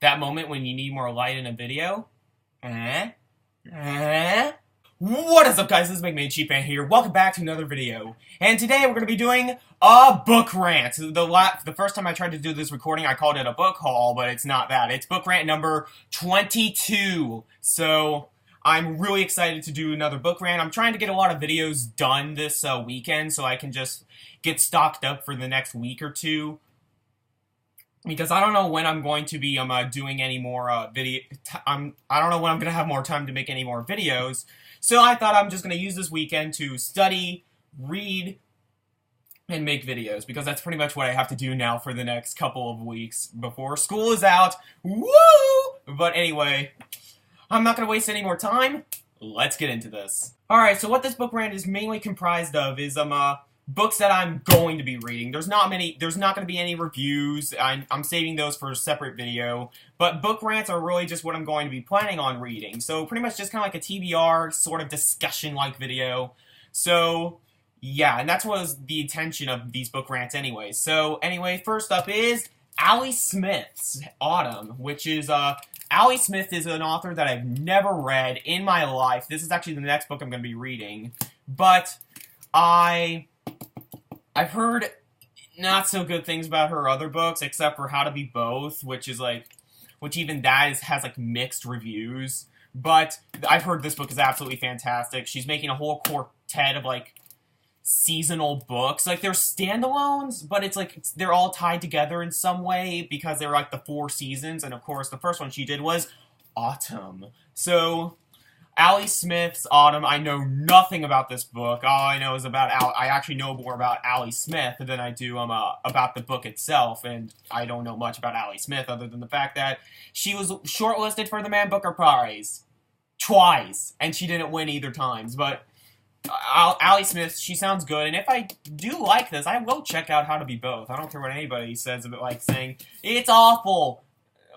That moment when you need more light in a video. What is up, guys? This is McMade Cheapman here. Welcome back to another video. And today we're going to be doing a book rant. The first time I tried to do this recording, I called it a book haul, but it's not that. It's book rant number 22. So I'm really excited to do another book rant. I'm trying to get a lot of videos done this weekend so I can just get stocked up for the next week or two. Because I don't know when I'm going to be doing any more I don't know when I'm going to have more time to make any more videos. So I thought I'm just going to use this weekend to study, read, and make videos. Because that's pretty much what I have to do now for the next couple of weeks before school is out. Woo! But anyway, I'm not going to waste any more time. Let's get into this. Alright, so what this book rant is mainly comprised of is books that I'm going to be reading. There's not going to be any reviews. I'm saving those for a separate video. But book rants are really just what I'm going to be planning on reading. So pretty much just kind of like a TBR sort of discussion-like video. So yeah, and that's what was the intention of these book rants anyway. So anyway, first up is Ali Smith's Autumn, which is Ali Smith is an author that I've never read in my life. This is actually the next book I'm going to be reading. But I've heard not so good things about her other books, except for How to Be Both, which even that has like mixed reviews. But I've heard this book is absolutely fantastic. She's making a whole quartet of like seasonal books. Like they're standalones, but it's like they're all tied together in some way because they're like the 4 seasons. And of course, the first one she did was Autumn. So Ali Smith's Autumn, I know nothing about this book. All I know is I actually know more about Ali Smith than I do about the book itself, and I don't know much about Ali Smith other than the fact that she was shortlisted for the Man Booker Prize twice, and she didn't win either times. But Ali Smith, she sounds good, and if I do like this, I will check out How to Be Both. I don't care what anybody says about like saying it's awful.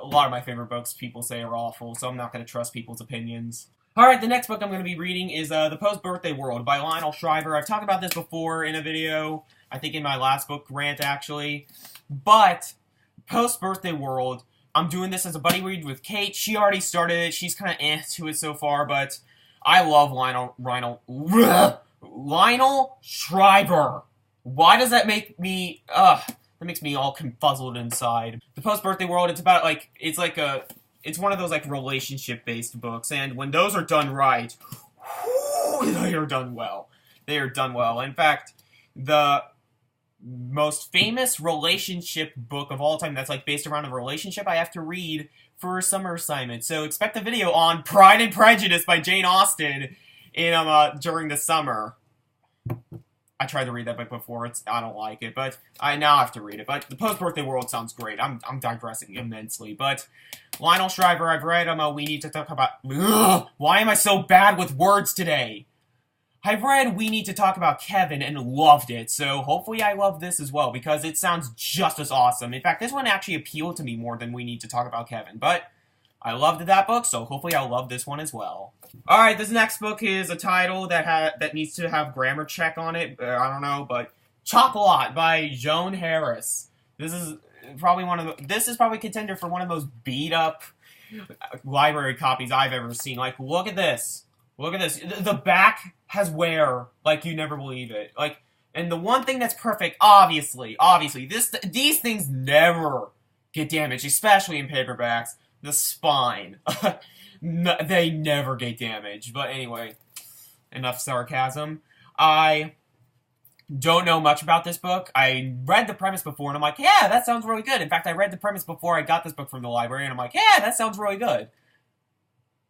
A lot of my favorite books people say are awful, so I'm not going to trust people's opinions. Alright, the next book I'm going to be reading is the PostBirthday World by Lionel Shriver. I've talked about this before in a video, I think in my last book rant actually. But PostBirthday World, I'm doing this as a buddy read with Kate. She already started it. She's kind of to it so far, but I love Lionel Shriver. Why does that make me, that makes me all confuzzled inside. The PostBirthday World, it's about like, it's one of those, like, relationship-based books, and when those are done right, whoo, they are done well. They are done well. In fact, the most famous relationship book of all time that's, like, based around a relationship I have to read for a summer assignment. So expect a video on Pride and Prejudice by Jane Austen during the summer. I tried to read that book before. I don't like it, but I now have to read it. But the PostBirthday World sounds great. I'm digressing immensely. But Lionel Shriver, I've read We Need to Talk About... Ugh, why am I so bad with words today? I've read We Need to Talk About Kevin and loved it. So hopefully I love this as well, because it sounds just as awesome. In fact, this one actually appealed to me more than We Need to Talk About Kevin. But I loved that book, so hopefully I'll love this one as well. Alright, this next book is a title that needs to have grammar check on it. I don't know, but Chocolat by Joan Harris. This is probably contender for one of those beat up library copies I've ever seen. Like, look at this. Look at this. The back has wear like you never believe it. Like, and the one thing that's perfect, obviously, these things never get damaged, especially in paperbacks. The spine. No, they never get damaged. But anyway, enough sarcasm. I don't know much about this book. I read the premise before, and I'm like, yeah, that sounds really good. In fact, I read the premise before I got this book from the library, and I'm like, yeah, that sounds really good.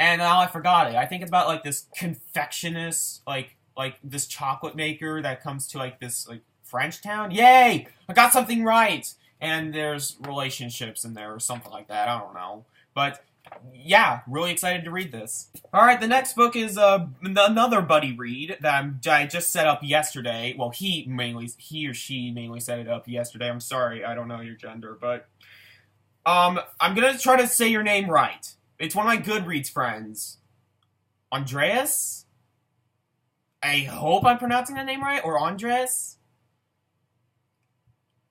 And now I forgot it. I think it's about, like, this confectionist, like this chocolate maker that comes to, like, this, like, French town. Yay! I got something right! And there's relationships in there or something like that. I don't know. But yeah, really excited to read this. Alright, the next book is another buddy read that I just set up yesterday. Well, he or she mainly set it up yesterday. I'm sorry, I don't know your gender, but I'm gonna try to say your name right. It's one of my Goodreads friends. Andreas? I hope I'm pronouncing the name right, or Andres?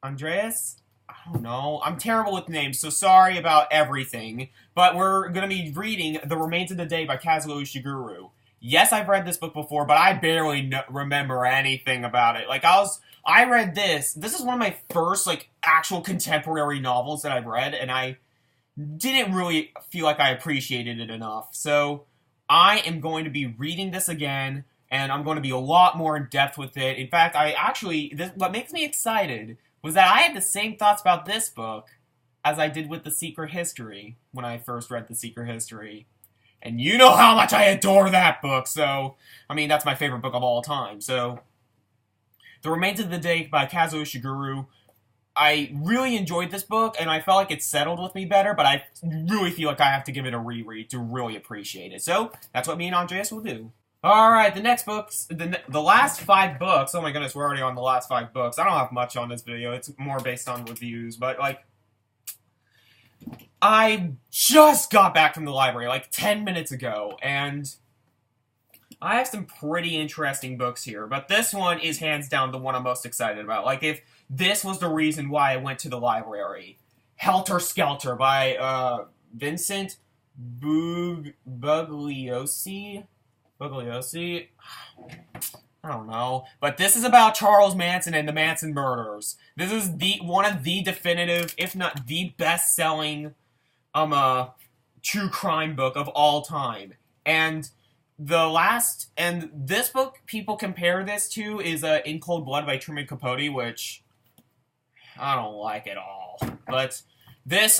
Andreas? I don't know. I'm terrible with names, so sorry about everything. But we're going to be reading The Remains of the Day by Kazuo Ishiguro. Yes, I've read this book before, but I barely remember anything about it. Like, I read this. This is one of my first, like, actual contemporary novels that I've read, and I didn't really feel like I appreciated it enough. So, I am going to be reading this again, and I'm going to be a lot more in depth with it. In fact, what makes me excited was that I had the same thoughts about this book as I did with The Secret History when I first read The Secret History. And you know how much I adore that book, so, I mean, that's my favorite book of all time. So, The Remains of the Day by Kazuo Ishiguro. I really enjoyed this book, and I felt like it settled with me better, but I really feel like I have to give it a reread to really appreciate it. So, that's what me and Andreas will do. Alright, the next books, the last 5 books, oh my goodness, we're already on the last 5 books. I don't have much on this video, it's more based on reviews, but, like, I just got back from the library, like, 10 minutes ago, and I have some pretty interesting books here, but this one is hands down the one I'm most excited about. Like, if this was the reason why I went to the library. Helter Skelter by, Vincent Bugliosi? Bugliosi? I don't know. But this is about Charles Manson and the Manson murders. This is one of the definitive, if not the best-selling, true crime book of all time. And this book people compare this to is, In Cold Blood by Truman Capote, which I don't like at all. But this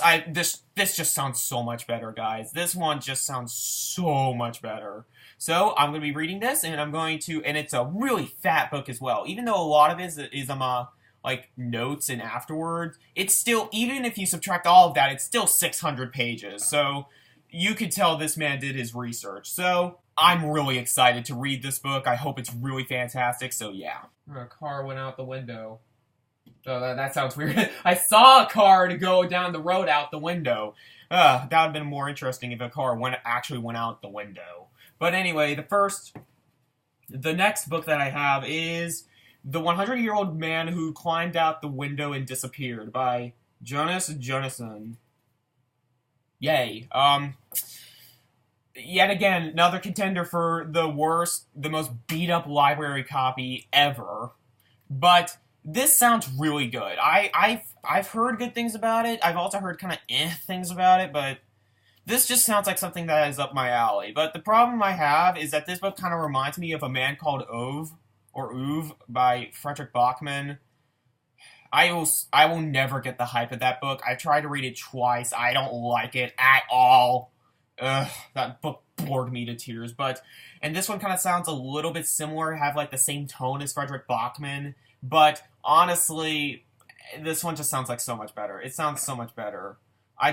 just sounds so much better, guys. This one just sounds so much better. So, I'm going to be reading this, and and it's a really fat book as well. Even though a lot of it is like, notes and afterwards, it's still, even if you subtract all of that, it's still 600 pages. So, you could tell this man did his research. So, I'm really excited to read this book. I hope it's really fantastic, so yeah. A car went out the window. Oh, that sounds weird. I saw a car to go down the road out the window. That would have been more interesting if a car actually went out the window. But anyway, the next book that I have is The 100-Year-Old Man Who Climbed Out the Window and Disappeared by Jonas Jonasson. Yay. Yet again, another contender for the most beat-up library copy ever. But this sounds really good. I've heard good things about it. I've also heard kind of things about it, but this just sounds like something that is up my alley. But the problem I have is that this book kind of reminds me of A Man Called Ove, or Uve, by Frederick Bachman. I will never get the hype of that book. I tried to read it twice. I don't like it at all. Ugh, that book bored me to tears. And this one kind of sounds a little bit similar, have like the same tone as Frederick Bachman. But honestly, this one just sounds like so much better. It sounds so much better. I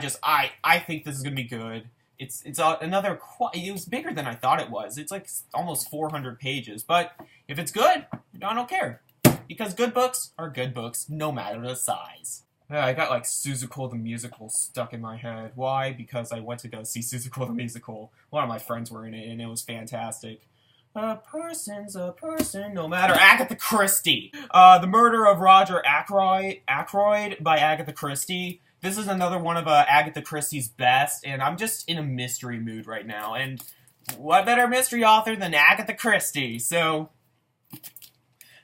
think this is gonna be good. It was bigger than I thought it was. It's like almost 400 pages. But if it's good, I don't care. Because good books are good books, no matter the size. I got like Suzuko the Musical stuck in my head. Why? Because I went to go see Suzuko the Musical. One of my friends were in it, and it was fantastic. A person's a person, no matter. Agatha Christie! The Murder of Roger Ackroyd by Agatha Christie. This is another one of Agatha Christie's best, and I'm just in a mystery mood right now. And what better mystery author than Agatha Christie? So,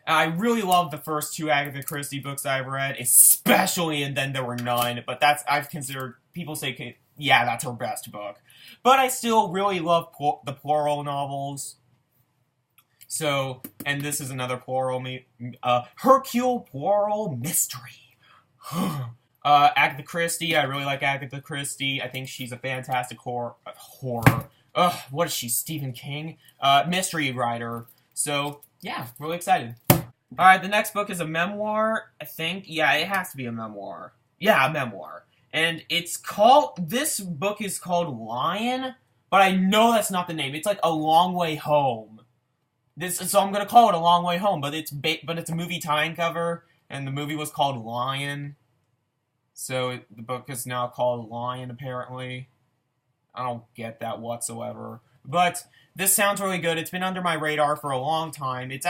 I really love the first 2 Agatha Christie books I've read, especially And Then There Were None, but people say, yeah, that's her best book. But I still really love the Poirot novels. So, and this is another Hercule Poirot mystery. Agatha Christie, I really like Agatha Christie. I think she's a fantastic horror. What is she, Stephen King? Mystery writer. So, yeah, really excited. Alright, the next book is a memoir, I think. Yeah, it has to be a memoir. Yeah, a memoir. And this book is called Lyon, but I know that's not the name. It's like A Long Way Home. So I'm gonna call it A Long Way Home, but it's a movie tie-in cover, and the movie was called Lion. So the book is now called Lyon, apparently. I don't get that whatsoever. But this sounds really good. It's been under my radar for a long time. It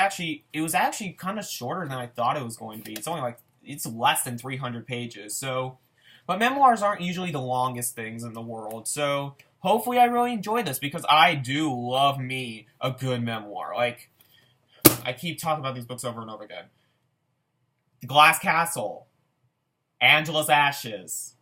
was actually kind of shorter than I thought it was going to be. It's only like it's less than 300 pages. So, but memoirs aren't usually the longest things in the world. So hopefully I really enjoy this because I do love me a good memoir. Like, I keep talking about these books over and over again. The Glass Castle, Angela's Ashes.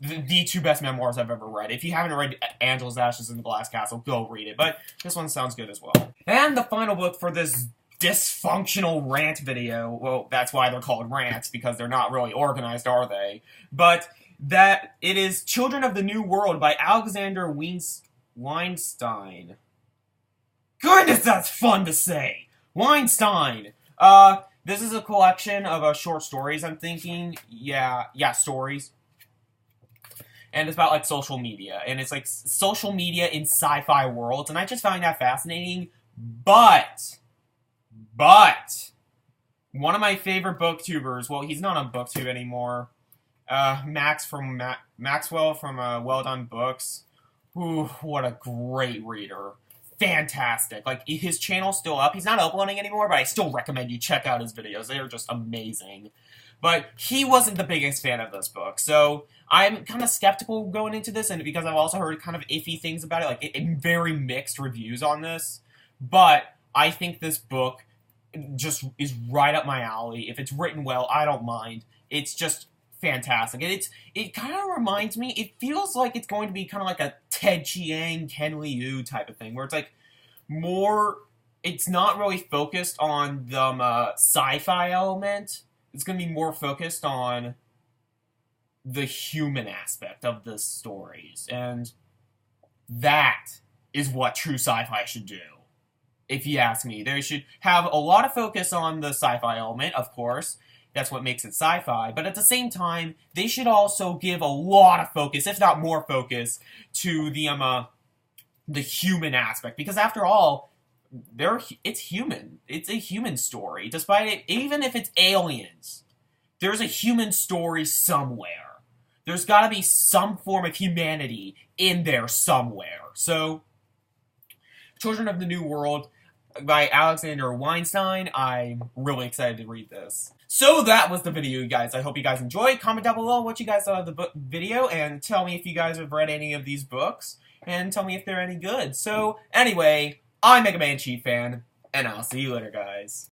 The two best memoirs I've ever read. If you haven't read Angela's Ashes and The Glass Castle, go read it. But this one sounds good as well. And the final book for this dysfunctional rant video, well, that's why they're called rants, because they're not really organized, are they? But that it is Children of the New World by Alexander Weinstein. Goodness, that's fun to say! Weinstein! This is a collection of short stories, I'm thinking. Yeah, stories. And it's about, like, social media. And it's, like, social media in sci-fi worlds. And I just find that fascinating. But, one of my favorite booktubers, well, he's not on BookTube anymore. Maxwell from Well Done Books. Ooh, what a great reader. Fantastic. Like, his channel's still up. He's not uploading anymore, but I still recommend you check out his videos. They're just amazing. But he wasn't the biggest fan of this book, so I'm kind of skeptical going into this, and because I've also heard kind of iffy things about it, like very mixed reviews on this. But I think this book just is right up my alley. If it's written well, I don't mind. It's just fantastic, and it kind of reminds me. It feels like it's going to be kind of like a Ted Chiang, Ken Liu type of thing, where it's like more. It's not really focused on the sci-fi element. It's going to be more focused on the human aspect of the stories. And that is what true sci-fi should do, if you ask me. They should have a lot of focus on the sci-fi element, of course. That's what makes it sci-fi. But at the same time, they should also give a lot of focus, if not more focus, to the human aspect. Because after all, it's human. It's a human story. Despite it, even if it's aliens, there's a human story somewhere. There's got to be some form of humanity in there somewhere. So, Children of the New World by Alexander Weinstein. I'm really excited to read this. So that was the video, you guys. I hope you guys enjoyed. Comment down below what you guys thought of the video, and tell me if you guys have read any of these books, and tell me if they're any good. So, anyway, I'm Mega Man Chief Fan, and I'll see you later, guys.